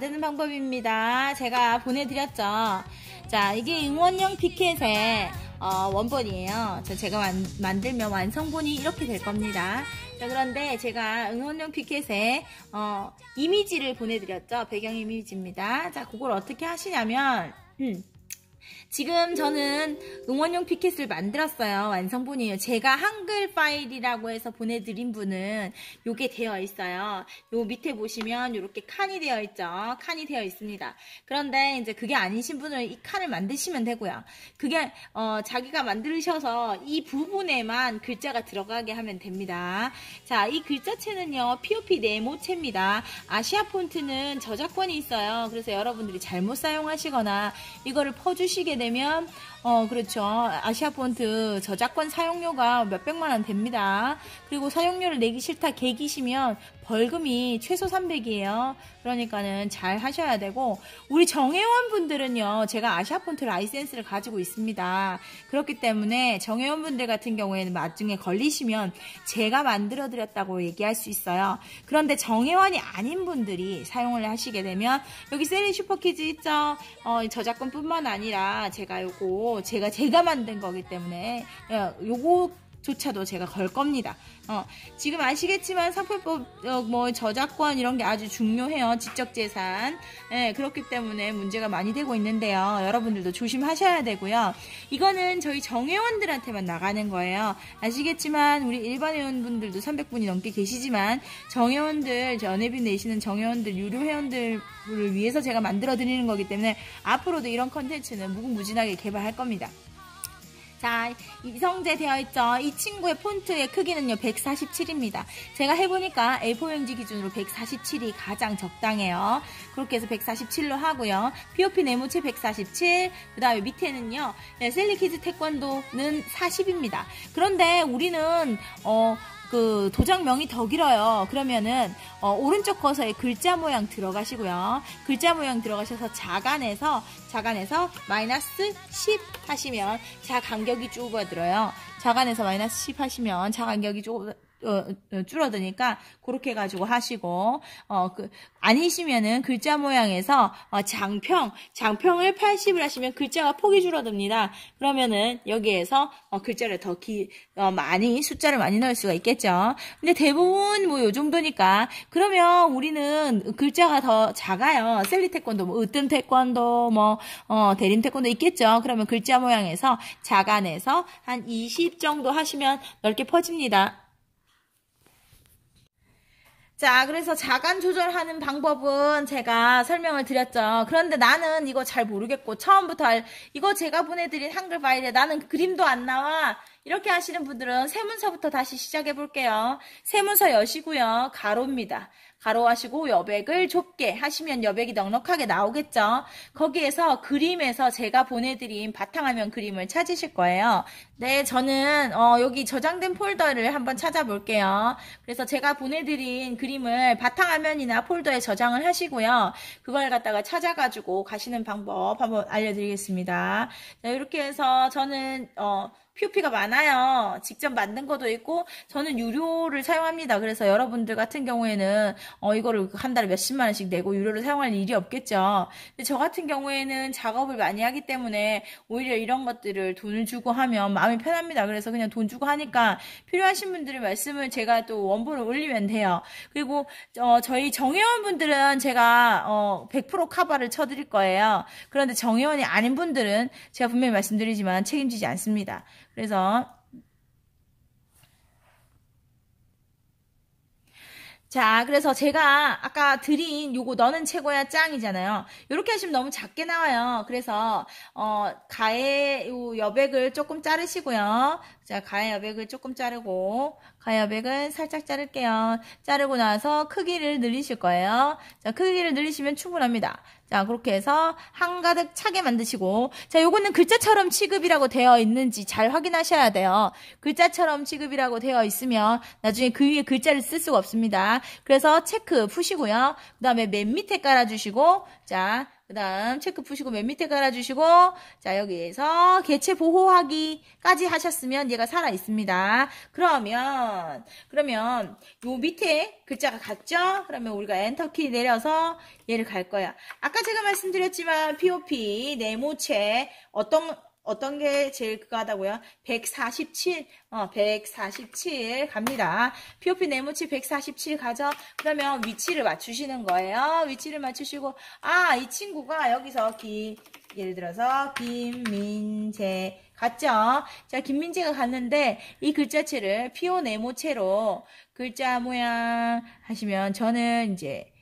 만드는 방법입니다. 제가 보내드렸죠. 자, 이게 응원용 피켓의 원본이에요. 제가 만들면 완성본이 이렇게 될 겁니다. 자, 그런데 제가 응원용 피켓에 이미지를 보내드렸죠. 배경 이미지입니다. 자, 그걸 어떻게 하시냐면 지금 저는 응원용 피켓을 만들었어요. 완성본이에요. 제가 한글 파일이라고 해서 보내드린 분은 요게 되어 있어요. 요 밑에 보시면 요렇게 칸이 되어 있죠. 칸이 되어 있습니다. 그런데 이제 그게 아니신 분은 이 칸을 만드시면 되고요. 그게 자기가 만드셔서 이 부분에만 글자가 들어가게 하면 됩니다. 자, 이 글자체는요. POP 네모체입니다. 아시아 폰트는 저작권이 있어요. 그래서 여러분들이 잘못 사용하시거나 이거를 퍼주시게 되면 그렇죠. 아시아 폰트 저작권 사용료가 몇백만원 됩니다. 그리고 사용료를 내기 싫다 개기시면 벌금이 최소 300이에요. 그러니까는 잘 하셔야 되고, 우리 정회원 분들은요, 제가 아시아 폰트 라이센스를 가지고 있습니다. 그렇기 때문에 정회원 분들 같은 경우에는 나중에 걸리시면 제가 만들어 드렸다고 얘기할 수 있어요. 그런데 정회원이 아닌 분들이 사용을 하시게 되면 여기 셀리 슈퍼키즈 있죠? 저작권 뿐만 아니라 제가 제가 만든 거기 때문에 요거조차도 제가 걸 겁니다. 지금 아시겠지만 상표법 저작권 이런 게 아주 중요해요. 지적재산. 그렇기 때문에 문제가 많이 되고 있는데요. 여러분들도 조심하셔야 되고요. 이거는 저희 정회원들한테만 나가는 거예요. 아시겠지만 우리 일반 회원분들도 300분이 넘게 계시지만 정회원들, 연회비 내시는 정회원들, 유료 회원들을 위해서 제가 만들어 드리는 거기 때문에 앞으로도 이런 컨텐츠는 무궁무진하게 개발할 겁니다. 자, 이성재 되어 있죠. 이 친구의 폰트의 크기는요 147입니다. 제가 해보니까 A4용지 기준으로 147이 가장 적당해요. 그렇게 해서 147로 하고요. POP 네모체 147, 그 다음에 밑에는요 셀리키즈 태권도는 40입니다. 그런데 우리는 도장명이 더 길어요. 그러면은 오른쪽 커서에 글자 모양 들어가시고요. 글자 모양 들어가셔서 자간에서 마이너스 10 하시면 자 간격이 줄어들어요. 자간에서 마이너스 10 하시면 자 간격이 줄어드니까 그렇게 해가지고 하시고 아니시면은 글자 모양에서 장평을 80을 하시면 글자가 폭이 줄어듭니다. 그러면은 여기에서 글자를 많이 숫자를 많이 넣을 수가 있겠죠. 근데 대부분 요 정도니까 그러면 우리는 글자가 더 작아요. 셀리 태권도, 으뜸 태권도, 대림 태권도 있겠죠. 그러면 글자 모양에서 자간에서 한 20 정도 하시면 넓게 퍼집니다. 자, 그래서 자간 조절하는 방법은 제가 설명을 드렸죠. 그런데 나는 이거 잘 모르겠고 처음부터 이거 제가 보내드린 한글 파일에 나는 그림도 안 나와. 이렇게 하시는 분들은 세문서부터 다시 시작해 볼게요. 세문서 여시고요. 가로입니다. 가로 하시고 여백을 좁게 하시면 여백이 넉넉하게 나오겠죠. 거기에서 그림에서 제가 보내드린 바탕화면 그림을 찾으실 거예요. 네, 저는 여기 저장된 폴더를 한번 찾아볼게요. 그래서 제가 보내드린 그림을 바탕화면이나 폴더에 저장을 하시고요. 그걸 갖다가 찾아가지고 가시는 방법 한번 알려드리겠습니다. 자, 이렇게 해서 저는 POP가 많아요. 직접 만든 것도 있고 저는 유료를 사용합니다. 그래서 여러분들 같은 경우에는 이거를 한 달에 몇십만 원씩 내고 유료를 사용할 일이 없겠죠. 근데 저 같은 경우에는 작업을 많이 하기 때문에 오히려 이런 것들을 돈을 주고 하면 마음이 편합니다. 그래서 그냥 돈 주고 하니까 필요하신 분들의 말씀을 제가 또 원본을 올리면 돼요. 그리고 저희 정회원분들은 제가 100% 카바를 쳐드릴 거예요. 그런데 정회원이 아닌 분들은 제가 분명히 말씀드리지만 책임지지 않습니다. 그래서 자, 그래서 제가 아까 드린 요거 너는 최고야 짱이잖아요. 이렇게 하시면 너무 작게 나와요. 그래서 가해 요 여백을 조금 자르시고요. 자, 가해 여백을 조금 자르고 가해 여백은 살짝 자를게요. 자르고 나서 크기를 늘리실 거예요. 자, 크기를 늘리시면 충분합니다. 자, 그렇게 해서 한가득 차게 만드시고, 자, 요거는 글자처럼 취급이라고 되어 있는지 잘 확인하셔야 돼요. 글자처럼 취급이라고 되어 있으면 나중에 그 위에 글자를 쓸 수가 없습니다. 그래서 체크 푸시고요. 그 다음에 맨 밑에 깔아주시고, 자, 그 다음 체크 푸시고 맨 밑에 깔아주시고, 자, 여기에서 개체 보호하기까지 하셨으면 얘가 살아 있습니다. 그러면 요 밑에 글자가 같죠? 그러면 우리가 엔터키 내려서 얘를 갈 거야. 아까 제가 말씀드렸지만 POP 네모체 어떤 게 제일 그거 하다고요? 147, 147 갑니다. POP 네모치 147 가죠? 그러면 위치를 맞추시는 거예요. 위치를 맞추시고, 이 친구가 여기서 예를 들어서, 김민재 갔죠? 자, 김민재가 갔는데, 이 글자체를 PO 네모체로 글자 모양 하시면, 저는 이제,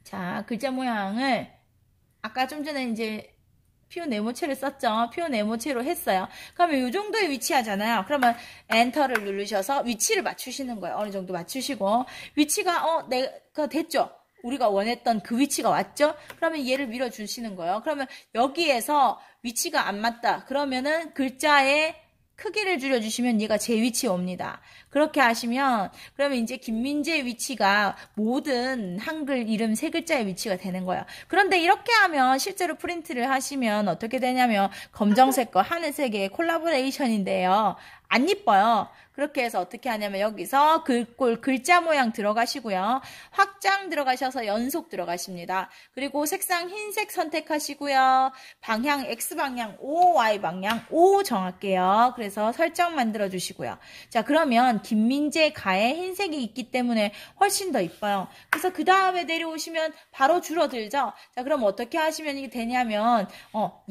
자, 글자 모양을, 아까 좀 전에 이제, PO 네모체를 썼죠. PO 네모체로 했어요. 그러면 이 정도에 위치하잖아요. 그러면 엔터를 누르셔서 위치를 맞추시는 거예요. 어느 정도 맞추시고 위치가 내가 됐죠. 우리가 원했던 그 위치가 왔죠. 그러면 얘를 밀어주시는 거예요. 그러면 여기에서 위치가 안 맞다. 그러면은 글자의 크기를 줄여주시면 얘가 제 위치에 옵니다. 그렇게 하시면 그러면 이제 김민재의 위치가 모든 한글 이름 세 글자의 위치가 되는 거예요. 그런데 이렇게 하면 실제로 프린트를 하시면 어떻게 되냐면 검정색과 하늘색의 콜라보레이션인데요. 안 이뻐요. 그렇게 해서 어떻게 하냐면 여기서 글자 모양 들어가시고요. 확장 들어가셔서 연속 들어가십니다. 그리고 색상 흰색 선택하시고요. 방향 X방향 O, Y방향 O 정할게요. 그래서 설정 만들어 주시고요. 자, 그러면 김민재 가에 흰색이 있기 때문에 훨씬 더 이뻐요. 그래서 그 다음에 내려오시면 바로 줄어들죠. 자, 그럼 어떻게 하시면 이게 되냐면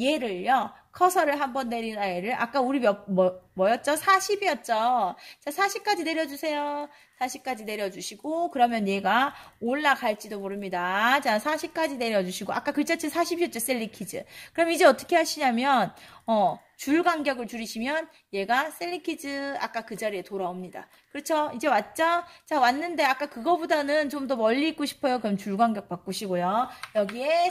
얘를요. 커서를 한번 내린 아이를 아까 우리 뭐였죠? 40이었죠? 자, 40까지 내려주세요. 40까지 내려주시고 그러면 얘가 올라갈지도 모릅니다. 자, 40까지 내려주시고 아까 글자체 40이었죠? 셀리키즈. 그럼 이제 어떻게 하시냐면 줄 간격을 줄이시면 얘가 셀리키즈 아까 그 자리에 돌아옵니다. 그렇죠? 이제 왔죠? 자, 왔는데 아까 그거보다는 좀 더 멀리 있고 싶어요. 그럼 줄 간격 바꾸시고요. 여기에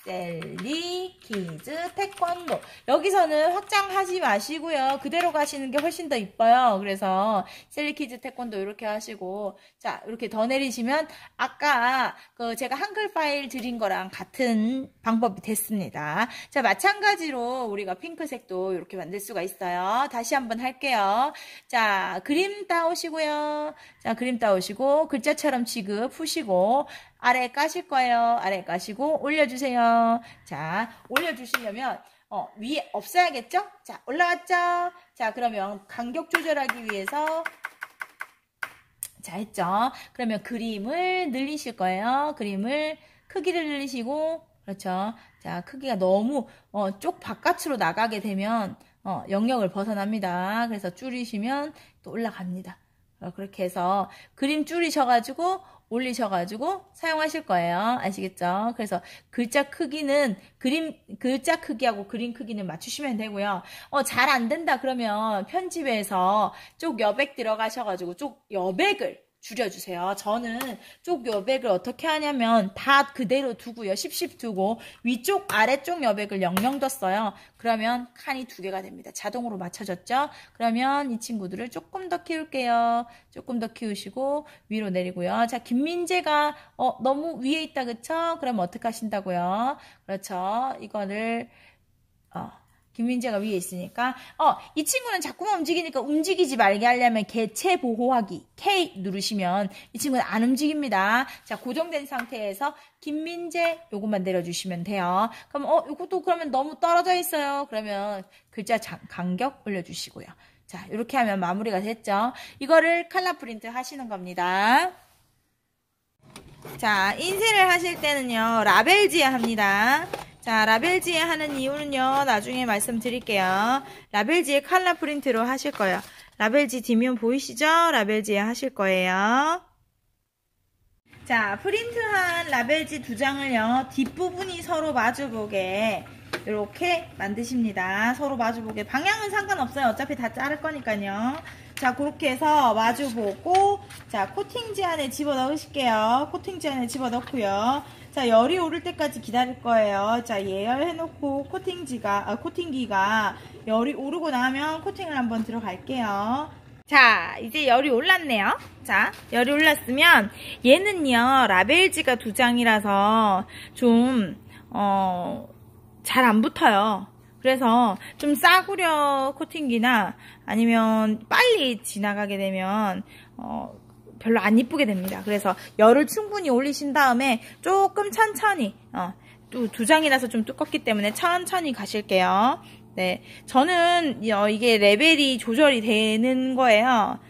셀리키즈 태권도 여기서는 확장하지 마시고요. 그대로 가시는 게 훨씬 더 이뻐요. 그래서 셀리키즈 태권도 이렇게 하시고 자 이렇게 더 내리시면 아까 제가 한글 파일 드린 거랑 같은 방법이 됐습니다. 자 마찬가지로 우리가 핑크색도 이렇게 만들 수가 있어요. 다시 한번 할게요. 자 그림 따오시고요. 자 그림 따오시고 글자처럼 지급 푸시고 아래 까실 거예요. 아래 까시고 올려주세요. 자, 올려주시려면 위에 없어야겠죠? 자, 올라왔죠? 자, 그러면 간격 조절하기 위해서 자, 했죠? 그러면 그림을 늘리실 거예요. 그림을 크기를 늘리시고 그렇죠? 자, 크기가 너무 쪽 바깥으로 나가게 되면 영역을 벗어납니다. 그래서 줄이시면 또 올라갑니다. 그렇게 해서 그림 줄이셔가지고 올리셔가지고 사용하실 거예요. 아시겠죠? 그래서 글자 크기는 글자 크기하고 그림 크기는 맞추시면 되고요. 잘 안 된다 그러면 편집에서 쪽 여백 들어가셔가지고 쪽 여백을 줄여주세요. 저는 쪽 여백을 어떻게 하냐면 다 그대로 두고요. 10 두고 위쪽 아래쪽 여백을 00 뒀어요. 그러면 칸이 2개가 됩니다. 자동으로 맞춰졌죠? 그러면 이 친구들을 조금 더 키울게요. 조금 더 키우시고 위로 내리고요. 자, 김민재가 너무 위에 있다 그쵸? 그럼 어떻게 하신다고요? 그렇죠. 이거를 김민재가 위에 있으니까 이 친구는 자꾸만 움직이니까 움직이지 말게 하려면 개체 보호하기 K 누르시면 이 친구는 안 움직입니다. 자 고정된 상태에서 김민재 요것만 내려주시면 돼요. 그럼 요것도 그러면 너무 떨어져 있어요. 그러면 글자 간격 올려주시고요. 자 이렇게 하면 마무리가 됐죠. 이거를 컬러 프린트 하시는 겁니다. 자 인쇄를 하실 때는요 라벨지에 합니다. 자, 라벨지에 하는 이유는요, 나중에 말씀드릴게요. 라벨지에 컬러 프린트로 하실 거예요. 라벨지 뒷면 보이시죠? 라벨지에 하실 거예요. 자, 프린트한 라벨지 2장을요, 뒷부분이 서로 마주보게 이렇게 만드십니다. 서로 마주보게. 방향은 상관없어요. 어차피 다 자를 거니까요. 자, 그렇게 해서 마주보고, 자, 코팅지 안에 집어 넣으실게요. 코팅지 안에 집어 넣고요. 자, 열이 오를 때까지 기다릴 거예요. 자, 예열해놓고 코팅기가 열이 오르고 나면 코팅을 한번 들어갈게요. 자, 이제 열이 올랐네요. 자, 열이 올랐으면 얘는요, 라벨지가 2장이라서 좀 잘 안 붙어요. 그래서 좀 싸구려 코팅기나 아니면 빨리 지나가게 되면 별로 안 이쁘게 됩니다. 그래서 열을 충분히 올리신 다음에 조금 천천히 또 2장이라서 좀 두껍기 때문에 천천히 가실게요. 네, 저는 이게 레벨이 조절이 되는 거예요.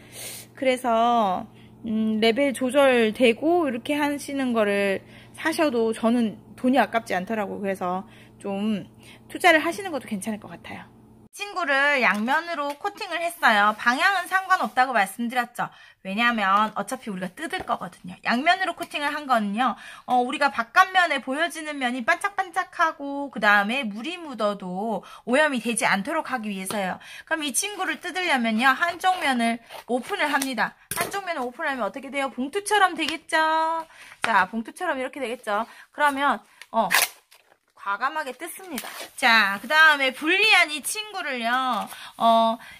그래서 레벨 조절되고 이렇게 하시는 거를 사셔도 저는 돈이 아깝지 않더라고요. 그래서 좀 투자를 하시는 것도 괜찮을 것 같아요. 친구를 양면으로 코팅을 했어요. 방향은 상관없다고 말씀드렸죠. 왜냐하면 어차피 우리가 뜯을 거거든요. 양면으로 코팅을 한 거는요, 우리가 바깥면에 보여지는 면이 반짝반짝하고 그 다음에 물이 묻어도 오염이 되지 않도록 하기 위해서요. 그럼 이 친구를 뜯으려면요, 한쪽 면을 오픈을 합니다. 한쪽 면을 오픈하면 어떻게 돼요? 봉투처럼 되겠죠? 자, 봉투처럼 이렇게 되겠죠? 그러면 과감하게 뜯습니다. 자, 그 다음에 분리한 이 친구를요,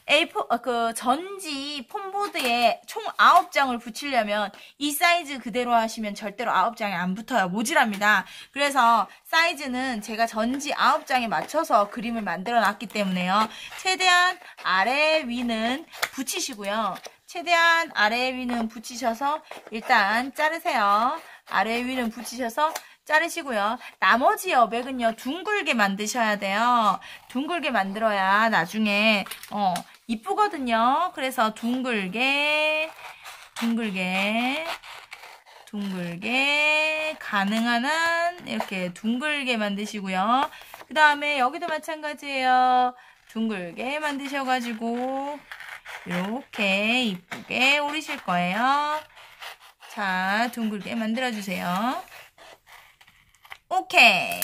A4, 전지 폼보드에 총 9장을 붙이려면 이 사이즈 그대로 하시면 절대로 9장이 안 붙어요. 모질합니다. 그래서 사이즈는 제가 전지 9장에 맞춰서 그림을 만들어 놨기 때문에요. 최대한 아래 위는 붙이시고요. 최대한 아래 위는 붙이셔서 일단 자르세요. 아래 위는 붙이셔서 자르시고요. 나머지 여백은요, 둥글게 만드셔야 돼요. 둥글게 만들어야 나중에 이쁘거든요. 그래서 둥글게 가능한 한 이렇게 둥글게 만드시고요. 그 다음에 여기도 마찬가지예요. 둥글게 만드셔가지고 이렇게 이쁘게 오리실 거예요. 자, 둥글게 만들어주세요. 오케이.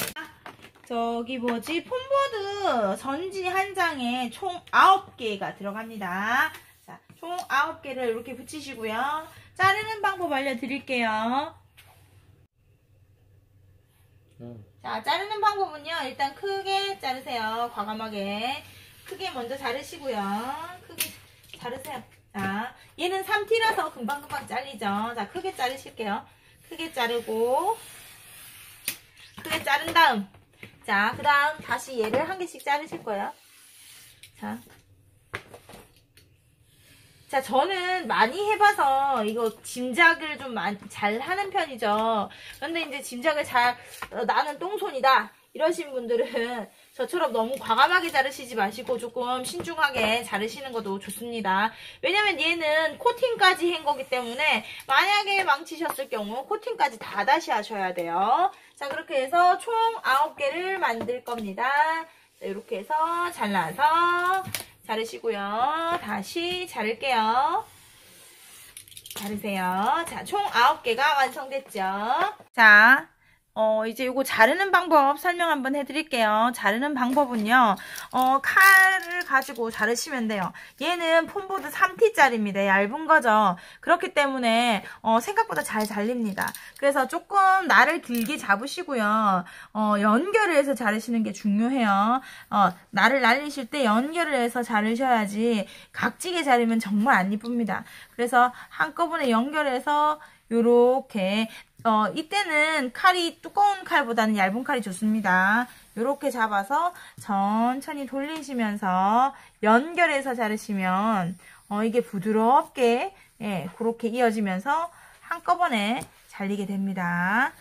저기 뭐지? 폼보드 전지 한 장에 총 9개가 들어갑니다. 자, 총 9개를 이렇게 붙이시고요. 자르는 방법 알려드릴게요. 자, 자르는 방법은요, 일단 크게 자르세요. 과감하게. 크게 먼저 자르시고요. 크게 자르세요. 자, 얘는 3T라서 금방금방 잘리죠. 자, 크게 자르실게요. 크게 자르고, 크게 자른 다음, 자, 그 다음 다시 얘를 한 개씩 자르실 거예요. 자, 저는 많이 해봐서 이거 짐작을 좀 잘 하는 편이죠. 그런데 이제 짐작을 나는 똥손이다 이러신 분들은 저처럼 너무 과감하게 자르시지 마시고 조금 신중하게 자르시는 것도 좋습니다. 왜냐면 얘는 코팅까지 한 거기 때문에 만약에 망치셨을 경우 코팅까지 다 다시 하셔야 돼요. 자, 그렇게 해서 총 9개를 만들 겁니다. 자, 이렇게 해서 잘라서 자르시고요. 다시 자를게요. 자르세요. 자, 총 9개가 완성됐죠. 자, 이제 요거 자르는 방법 설명 한번 해드릴게요. 자르는 방법은요, 칼을 가지고 자르시면 돼요. 얘는 폼보드 3T짜리입니다. 얇은 거죠. 그렇기 때문에, 생각보다 잘 잘립니다. 그래서 조금 날을 길게 잡으시고요. 연결을 해서 자르시는 게 중요해요. 날을 날리실 때 연결을 해서 자르셔야지 각지게 자르면 정말 안 이쁩니다. 그래서 한꺼번에 연결해서 요렇게 이때는 칼이 두꺼운 칼보다는 얇은 칼이 좋습니다. 요렇게 잡아서 천천히 돌리시면서 연결해서 자르시면 이게 부드럽게 그렇게 이어지면서 한꺼번에 잘리게 됩니다.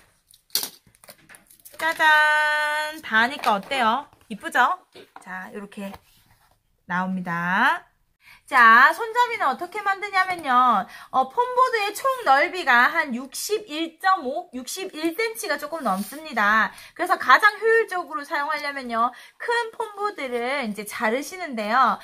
짜잔! 다 하니까 어때요? 이쁘죠? 자, 요렇게 나옵니다. 자, 손잡이는 어떻게 만드냐면요. 폼보드의 총 넓이가 한 61.5, 61cm가 조금 넘습니다. 그래서 가장 효율적으로 사용하려면요. 큰 폼보드를 이제 자르시는데요.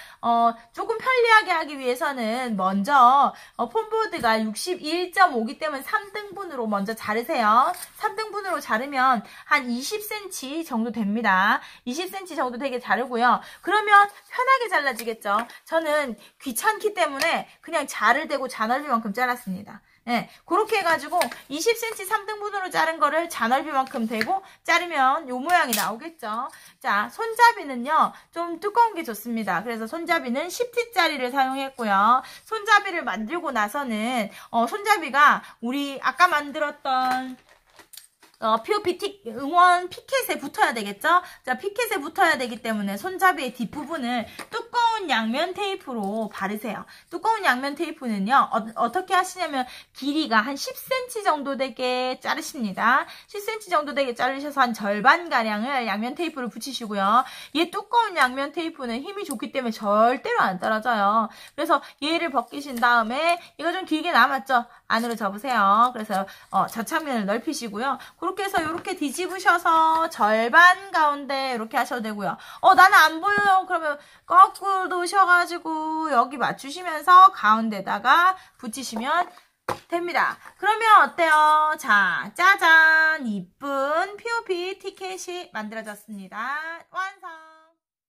조금 편리하게 하기 위해서는 먼저 폼보드가 61.5기 때문에 3등분으로 먼저 자르세요. 3등분으로 자르면 한 20cm 정도 됩니다. 20cm 정도 되게 자르고요. 그러면 편하게 잘라지겠죠. 저는 귀찮기 때문에 그냥 자를 대고 잔넓이만큼 잘랐습니다. 네, 그렇게 해가지고 20cm 3등분으로 자른 거를 잔넓이만큼 대고 자르면 요 모양이 나오겠죠. 자, 손잡이는요 좀 두꺼운 게 좋습니다. 그래서 손잡이는 10T짜리를 사용했고요. 손잡이를 만들고 나서는 손잡이가 우리 아까 만들었던 POP 응원 피켓에 붙어야 되겠죠? 자, 피켓에 붙어야 되기 때문에 손잡이의 뒷부분을 두꺼운 양면 테이프로 바르세요. 두꺼운 양면 테이프는요, 어떻게 하시냐면, 길이가 한 10cm 정도 되게 자르십니다. 10cm 정도 되게 자르셔서 한 절반가량을 양면 테이프를 붙이시고요. 얘 두꺼운 양면 테이프는 힘이 좋기 때문에 절대로 안 떨어져요. 그래서 얘를 벗기신 다음에, 이거 좀 길게 남았죠? 안으로 접으세요. 그래서, 저창면을 넓히시고요. 그렇게 해서 이렇게 뒤집으셔서 절반 가운데 이렇게 하셔도 되고요. 나는 안 보여요. 그러면 거꾸로 두셔가지고 여기 맞추시면서 가운데다가 붙이시면 됩니다. 그러면 어때요? 자, 짜잔! 이쁜 POP 티켓이 만들어졌습니다. 완성!